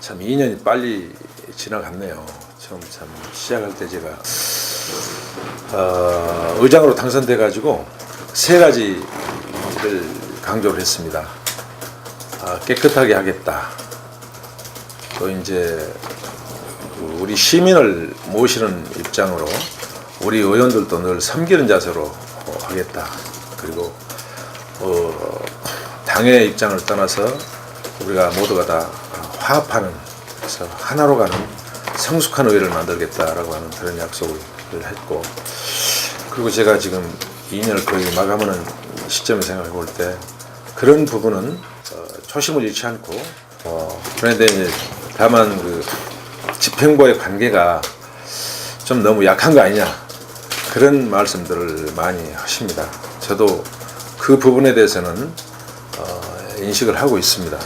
참 2년이 빨리 지나갔네요. 처음 참 시작할 때 제가 의장으로 당선돼 가지고 세 가지를 강조를 했습니다. 깨끗하게 하겠다. 또 이제 우리 시민을 모시는 입장으로 우리 의원들도 늘 섬기는 자세로 하겠다. 그리고 당의 입장을 떠나서 우리가 모두가 다 화합하는, 그래서 하나로 가는 성숙한 의회를 만들겠다라고 하는 그런 약속을 했고, 그리고 제가 지금 2년을 거의 마감하는 시점을 생각해 볼 때 그런 부분은 초심을 잃지 않고, 그런데 이제 다만 그 집행부와의 관계가 좀 너무 약한 거 아니냐, 그런 말씀들을 많이 하십니다. 저도 그 부분에 대해서는 인식을 하고 있습니다.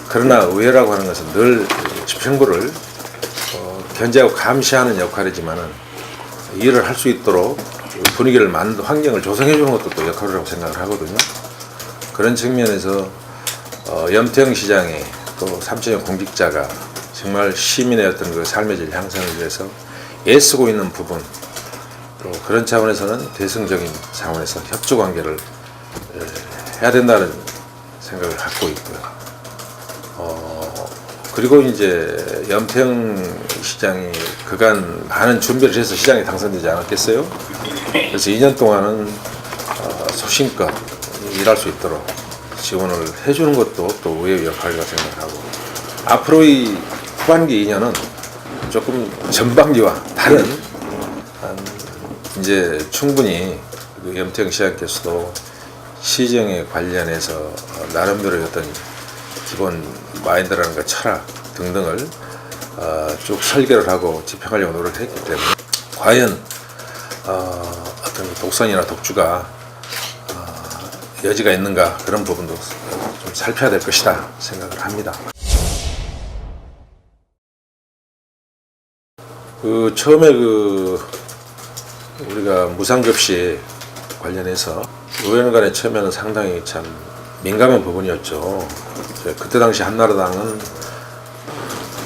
그러나 의회라고 하는 것은 늘 집행부를 견제하고 감시하는 역할이지만은 일을 할 수 있도록 분위기를 만든 환경을 조성해 주는 것도 또 역할이라고 생각을 하거든요. 그런 측면에서 염태영 시장이 또 삼천여 공직자가 정말 시민의 어떤 그 삶의 질 향상을 위해서 애쓰고 있는 부분, 또 그런 차원에서는 대승적인 차원에서 협조 관계를 해야 된다는 생각을 갖고 있고요. 그리고 이제 염태영 시장이 그간 많은 준비를 해서 시장에 당선되지 않았겠어요? 그래서 2년 동안은 소신껏 일할 수 있도록 지원을 해주는 것도 또 의회의 역할이라고 생각하고, 앞으로의 후반기 2년은 조금 전반기와 다른 이제 충분히 그 염태영 시장께서도 시정에 관련해서 나름대로의 어떤 기본 마인드라든가 철학 등등을 쭉 설계를 하고 집행하려고 노력을 했기 때문에 과연 어떤 독선이나 독주가 여지가 있는가, 그런 부분도 좀 살펴야 될 것이다 생각을 합니다. 그 처음에 우리가 무상급식 관련해서 의원 간에 처음에는 상당히 참 민감한 부분이었죠. 그때 당시 한나라당은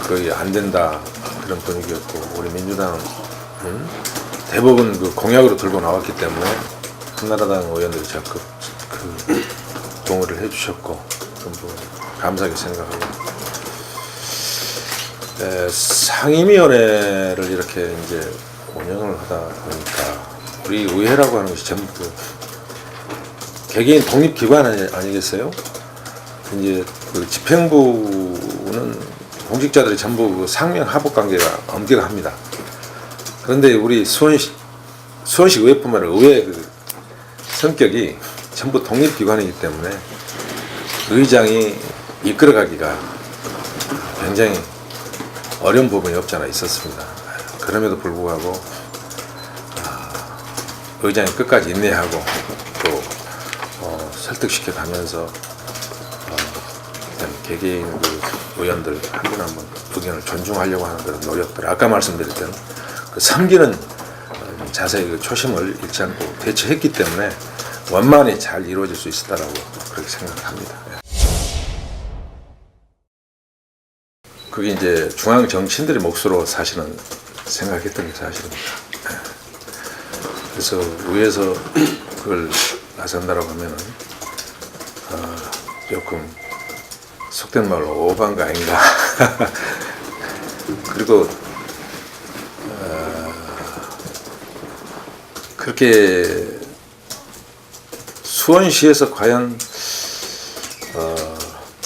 거의 안 된다, 그런 분위기였고, 우리 민주당은 대부분 그 공약으로 들고 나왔기 때문에 한나라당 의원들이 적극 동의를 해주셨고, 그런 부분 감사하게 생각하고, 상임위원회를 이렇게 이제 운영을 하다 보니까 우리 의회라고 하는 것이 전부 개개인 독립기관 아니겠어요? 이제 그 집행부는 공직자들이 전부 그 상명 하복 관계가 엄격합니다. 그런데 우리 수원시 의회뿐만 아니라 의회 그 성격이 전부 독립기관이기 때문에 의장이 이끌어가기가 굉장히 어려운 부분이 없지 않아 있었습니다. 그럼에도 불구하고 의장이 끝까지 인내하고 또 설득시켜 가면서 개개인 그 의원들 한 분 한 분 의견을 존중하려고 하는 그런 노력들, 아까 말씀드렸던 그 섬기는 자세히 그 초심을 잃지 않고 대처했기 때문에 원만히 잘 이루어질 수 있었다라고 그렇게 생각합니다. 그게 이제 중앙 정치인들의 몫으로 사실은 생각했던 게 사실입니다. 그래서 위에서 그걸 나선다라고 하면은 조금 속된 말로 오버한 거 아닌가. 그리고 그렇게 수원시에서 과연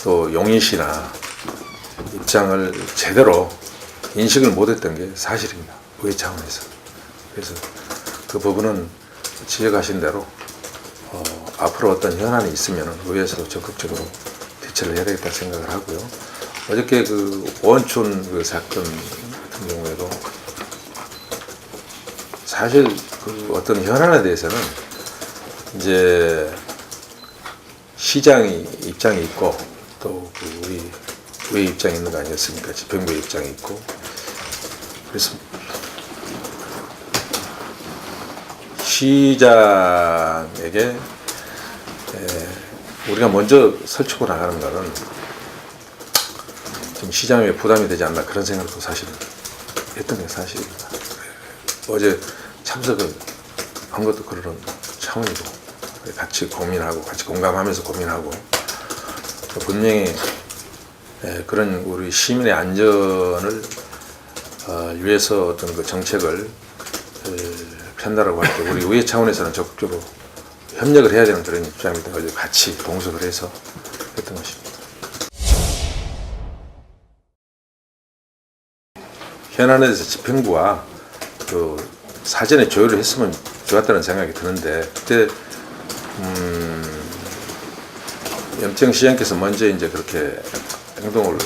또 용인시나 입장을 제대로 인식을 못했던 게 사실입니다. 의회 차원에서. 그래서 그 부분은 지적하신 대로 앞으로 어떤 현안이 있으면 의회에서도 적극적으로 대처를 해야 되겠다 생각을 하고요. 어저께 그 원촌 그 사건 같은 경우에도 사실 그 어떤 현안에 대해서는 이제 시장이 입장이 있고 또 그 우리 의회 입장이 있는 거 아니었습니까? 집행부의 입장이 있고. 그래서 시장에게 우리가 먼저 설치고 나가는 것은 좀 시장에 부담이 되지 않나 그런 생각도 사실은 했던 게 사실입니다. 어제 참석을 한 것도 그런 차원이고 같이 고민하고 같이 공감하면서 고민하고 분명히 그런 우리 시민의 안전을 위해서 어떤 그 정책을 편다라고 할 때 우리 의회 차원에서는 적극적으로 협력을 해야 되는 그런 입장입니다. 어제 같이 동석을 해서 했던 것입니다. 현안에 대해서 집행부와 그 사전에 조율을 했으면 좋았다는 생각이 드는데 그때 염정시장께서 먼저 이제 그렇게 행동을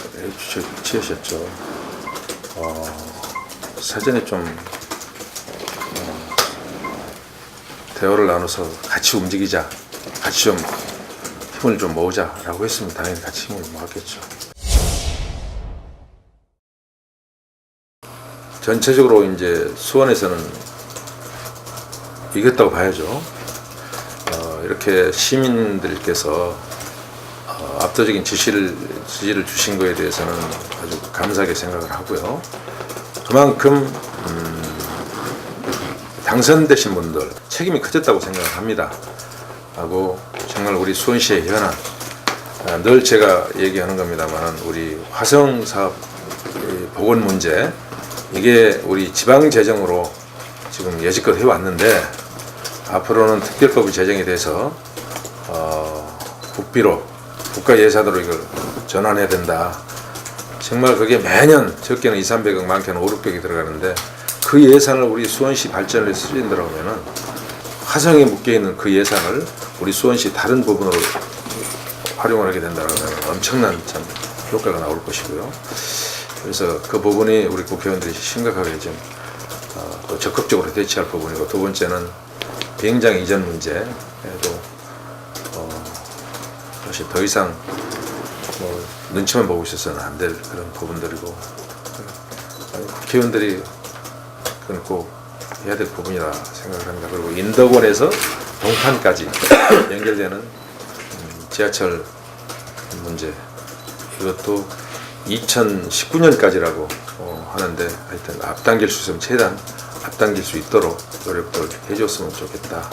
취하셨죠. 사전에 좀 대화를 나눠서 같이 움직이자, 같이 좀 힘을 좀 모으자라고 했으면 당연히 같이 힘을 모았겠죠. 전체적으로 이제 수원에서는 이겼다고 봐야죠. 이렇게 시민들께서 압도적인 지지를 주신 것에 대해서는 아주 감사하게 생각을 하고요. 그만큼 당선되신 분들 책임이 커졌다고 생각을 합니다. 하고 정말 우리 수원시의 현안, 늘 제가 얘기하는 겁니다만 우리 화성 사업 복원 문제, 이게 우리 지방 재정으로 지금 여지껏 해왔는데 앞으로는 특별법이 제정이 돼서 국비로 국가 예산으로 이걸 전환해야 된다. 정말 그게 매년 적게는 200~300억, 많게는 500~600억이 들어가는데 그 예산을 우리 수원시 발전에 쓰인다고 하면은 화성에 묶여있는 그 예산을 우리 수원시 다른 부분으로 활용을 하게 된다면 엄청난 참 효과가 나올 것이고요. 그래서 그 부분이 우리 국회의원들이 심각하게 좀 적극적으로 대처할 부분이고, 두 번째는 비행장 이전 문제에도 사실 더 이상 눈치만 보고 있어서는 안 될 그런 부분들이고, 국회의원들이 그건 꼭 해야 될 부분이라 생각을 합니다. 그리고 인덕원에서 동탄까지 연결되는 지하철 문제, 이것도 2019년까지라고 하는데 하여튼 앞당길 수 있으면 최대한 앞당길 수 있도록 노력을 해줬으면 좋겠다,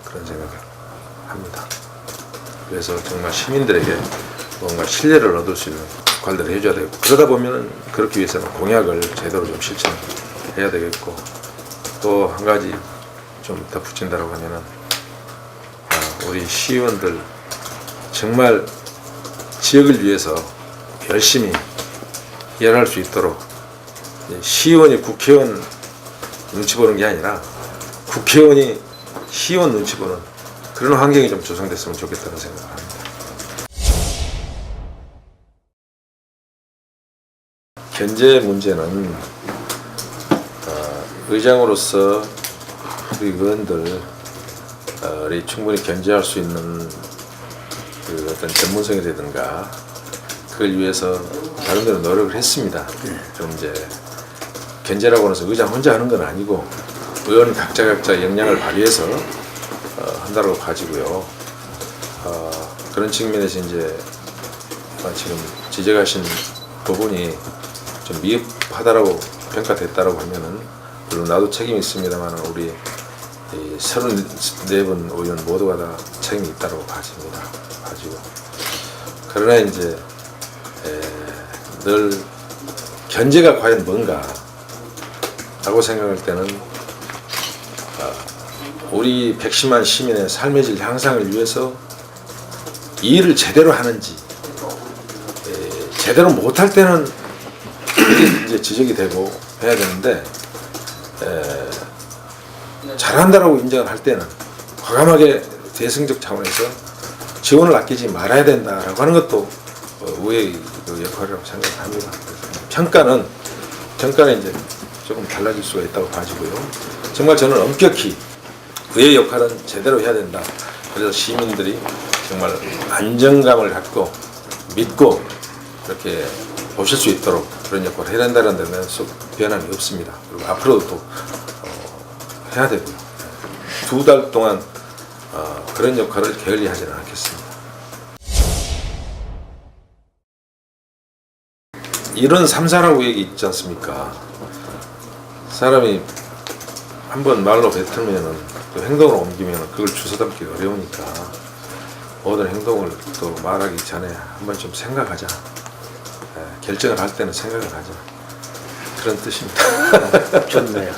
그런 생각을 합니다. 그래서 정말 시민들에게 뭔가 신뢰를 얻을 수 있는 역할들을 해줘야 되고, 그러다 보면 그렇기 위해서는 공약을 제대로 좀 실천해야 되겠고, 또 한 가지 좀 덧붙인다고 하면은 우리 시의원들 정말 지역을 위해서 열심히 일할 수 있도록, 시의원이 국회의원 눈치 보는 게 아니라 국회의원이 시의원 눈치 보는 그런 환경이 좀 조성됐으면 좋겠다는 생각을 합니다. 견제 문제는 의장으로서 우리 의원들이 충분히 견제할 수 있는 그 어떤 전문성이라든가 그걸 위해서 다른 데로 노력을 했습니다. 좀 이제 견제라고 해서 의장 혼자 하는 건 아니고 의원 각자 역량을 발휘해서 한다고 가지고요. 그런 측면에서 이제 지금 지적하신 부분이 좀 미흡하다라고 평가됐다라고 하면은 물론 나도 책임이 있습니다만 우리 34분 의원 모두가 다 책임이 있다고 봐집니다. 그러나 이제 늘 견제가 과연 뭔가 라고 생각할 때는 우리 110만 시민의 삶의 질 향상을 위해서 이 일을 제대로 하는지, 제대로 못할 때는 이제 지적이 되고 해야 되는데, 잘한다라고 인정을 할 때는 과감하게 대승적 차원에서 지원을 아끼지 말아야 된다라고 하는 것도 의회의 역할이라고 생각합니다. 평가는 이제 조금 달라질 수가 있다고 봐지고요. 정말 저는 엄격히 의회 역할은 제대로 해야 된다. 그래서 시민들이 정말 안정감을 갖고 믿고 이렇게 보실 수 있도록 그런 역할을 해야 된다는 데는 변함이 없습니다. 그리고 앞으로도 또 해야 되고요. 2달 동안 그런 역할을 게을리하지는 않겠습니다. 이런 삼사라고 얘기 있지 않습니까? 사람이 한번 말로 뱉으면은 또 행동으로 옮기면 그걸 주워 담기 어려우니까 모든 행동을 또 말하기 전에 한번 좀 생각하자. 결정을 할 때는 생각을 하자. 그런 뜻입니다. 좋네요.